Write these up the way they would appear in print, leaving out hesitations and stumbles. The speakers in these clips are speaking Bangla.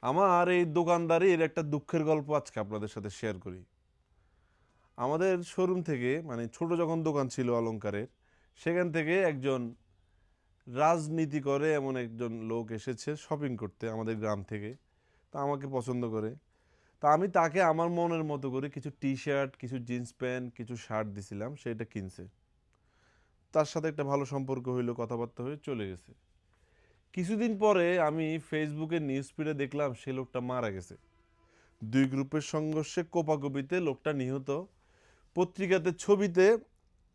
আমার এই দোকানদারির একটা দুঃখের গল্প আজকে আপনাদের সাথে শেয়ার করি। আমাদের শোরুম থেকে মানে ছোট যখন দোকান ছিল অলংকারের, সেখান থেকে একজন রাজনীতি করে এমন একজন লোক এসেছে শপিং করতে আমাদের গ্রাম থেকে। তা আমাকে পছন্দ করে। তা আমি তাকে আমার মনের মতো করে কিছু টি শার্ট, কিছু জিন্স প্যান্ট, কিছু শার্ট দিছিলাম, সেটা কিনছে। তার সাথে একটা ভালো সম্পর্ক হইলো, কথাবার্তা হয়ে চলে গেছে। কিছুদিন পরে আমি ফেসবুকে নিউজ ফিডে দেখলাম সে লোকটা মারা গেছে। দুই গ্রুপের সংঘর্ষে কোপাকুপিতে লোকটা নিহত। পত্রিকাতে ছবিতে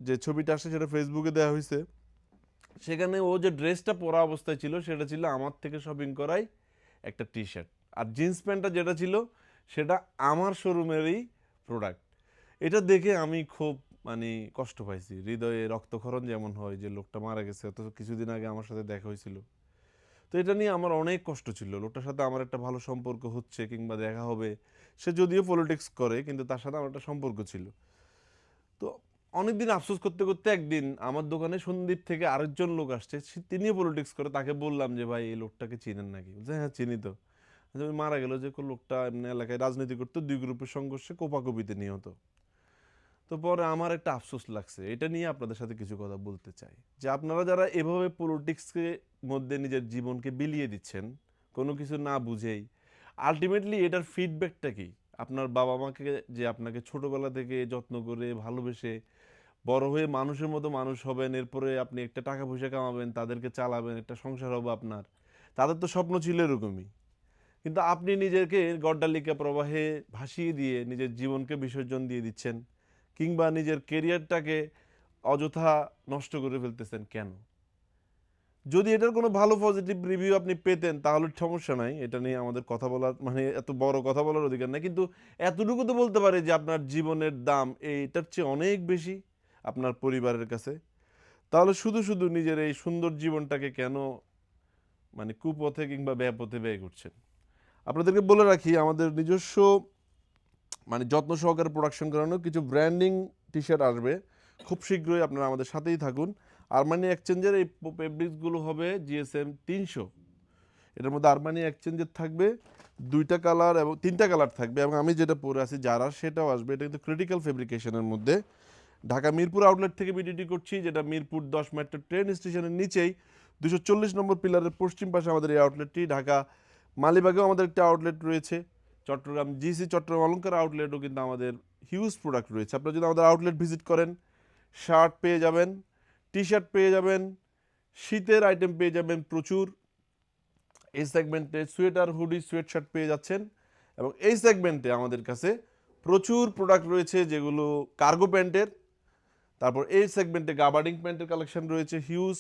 যে ছবিটা আসে সেটা ফেসবুকে দেওয়া হয়েছে। সেখানে ও যে ড্রেসটা পরা অবস্থায় ছিল সেটা ছিল আমার থেকে শপিং করাই একটা টি শার্ট। আর জিন্স প্যান্টটা যেটা ছিল সেটা আমার শোরুমেরই প্রোডাক্ট। এটা দেখে আমি খুব মানে কষ্ট পাইছি, হৃদয়ে রক্তক্ষরণ যেমন হয় যে লোকটা মারা গেছে, অথচ কিছুদিন আগে আমার সাথে দেখা হয়েছিল। তো এটা নিয়ে আমার অনেক কষ্ট ছিল। লোকটার সাথে আমার একটা ভালো সম্পর্ক হচ্ছে কিংবা দেখা হবে। সে যদিও পলিটিক্স করে কিন্তু তার সাথে আমার একটা সম্পর্ক ছিল। তো অনেকদিন আফসোস করতে করতে একদিন আমার দোকানে সন্দ্বীপ থেকে আরেকজন লোক আসছে, তিনিও পলিটিক্স করে। তাকে বললাম যে ভাই এই লোকটাকে চিনেন নাকি? বলছে হ্যাঁ চিনি তো। আচ্ছা, ওই মারা গেল যে লোকটা এমনি এলাকায় রাজনীতি করতো, দুই গ্রুপের সংঘর্ষে কোপাকুপিতে নিহত। তো পরে আমার একটা আফসোস লাগছে, এটা নিয়ে আপনাদের সাথে কিছু কথা বলতে চাই। যে আপনারা যারা এভাবে পলিটিক্সকে মধ্যে নিজের জীবনকে বিলিয়ে দিচ্ছেন কোনো কিছু না বুঝেই, আলটিমেটলি এটার ফিডব্যাকটা কি? আপনার বাবা মাকে যে আপনাকে ছোটবেলা থেকে যত্ন করে ভালোবেসে বড় হয়ে মানুষের মতো মানুষ হবেন, এরপরে আপনি একটা টাকা পয়সা কামাবেন, তাদেরকে চালাবেন, একটা সংসার হবে আপনার, তাদের তো স্বপ্ন ছিল এরকমই। কিন্তু আপনি নিজেকে গড্ডালিকা প্রবাহে ভাসিয়ে দিয়ে নিজের জীবনকে বিসর্জন দিয়ে দিচ্ছেন, কিংবা নিজের কেরিয়ারটাকে অযথা নষ্ট করে ফেলতেছেন কেন? যদি এটার কোনো ভালো পজিটিভ রিভিউ আপনি পেতেন তাহলে সমস্যা নাই, এটা নিয়ে আমাদের কথা বলার মানে এত বড় কথা বলার অধিকার নাই। কিন্তু এতটুকু তো বলতে পারে যে আপনার জীবনের দাম এইটার চেয়ে অনেক বেশি আপনার পরিবারের কাছে। তাহলে শুধু শুধু নিজের এই সুন্দর জীবনটাকে কেন মানে কুপথে কিংবা ব্যাপথে ব্যয় করছেন? আপনাদেরকে বলে রাখি, আমাদের নিজস্ব মানে যত্ন সহকারে প্রোডাকশন করানো কিছু ব্র্যান্ডিং টি শার্ট আসবে খুব শীঘ্রই। আপনারা আমাদের সাথেই থাকুন। আরমানি এক্সচেঞ্জের এই ফেব্রিক্সগুলো হবে জিএসএম 300। এটার মধ্যে আরমানি এক্সচেঞ্জের থাকবে দুইটা কালার এবং তিনটা কালার থাকবে, এবং আমি যেটা পরে আছি যারা সেটাও আসবে। এটা কিন্তু ক্রিটিক্যাল ফেব্রিকেশনের মধ্যে। ঢাকা মিরপুর আউটলেট থেকে ভিডিওটি করছি, যেটা মিরপুর 10 মেট্রো ট্রেন স্টেশনের নিচেই 240 নম্বর পিলারের পশ্চিম পাশে আমাদের এই আউটলেটটি। ঢাকা মালিবাগেও আমাদের একটা আউটলেট রয়েছে। চট্টগ্রাম জিসি চট্টগ্রাম অলঙ্কার আউটলেটও কিন্তু আমাদের হিউজ প্রোডাক্ট রয়েছে। আপনারা যদি আমাদের আউটলেট ভিজিট করেন, শার্ট পেয়ে যাবেন, টি শার্ট পেয়ে যাবেন, শীতের আইটেম পেয়ে যাবেন প্রচুর। এই সেগমেন্টে সোয়েটার, হুডি, সোয়েট শার্ট পেয়ে যাচ্ছেন। এবং এই সেগমেন্টে আমাদের কাছে প্রচুর প্রোডাক্ট রয়েছে যেগুলো কার্গো প্যান্টের। তারপর এই সেগমেন্টে গাবার্ডিং প্যান্টের কালেকশন রয়েছে হিউজ।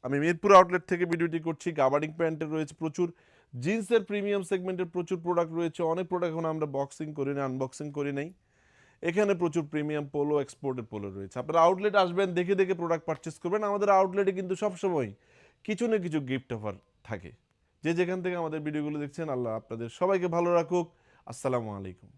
আমি মিরপুর আউটলেট থেকে ভিডিওটি করছি। গাবার্ডিং প্যান্টের রয়েছে প্রচুর। জিন্সের প্রিমিয়াম সেগমেন্টের প্রচুর প্রোডাক্ট রয়েছে। অনেক প্রোডাক্ট এখন আমরা বক্সিং করি না, আনবক্সিং করি নাই। এখানে প্রচুর প্রিমিয়াম পোলো, এক্সপোর্টের পোলো রয়েছে। আপনারা আউটলেট আসবেন, দেখে দেখে প্রোডাক্ট পারচেস করবেন। আমাদের আউটলেটে কিন্তু সবসময় কিছু না কিছু গিফট অফার থাকে। যে যেখান থেকে আমাদের ভিডিওগুলো দেখছেন, আল্লাহ আপনাদের সবাইকে ভালো রাখুক। আসসালামু আলাইকুম।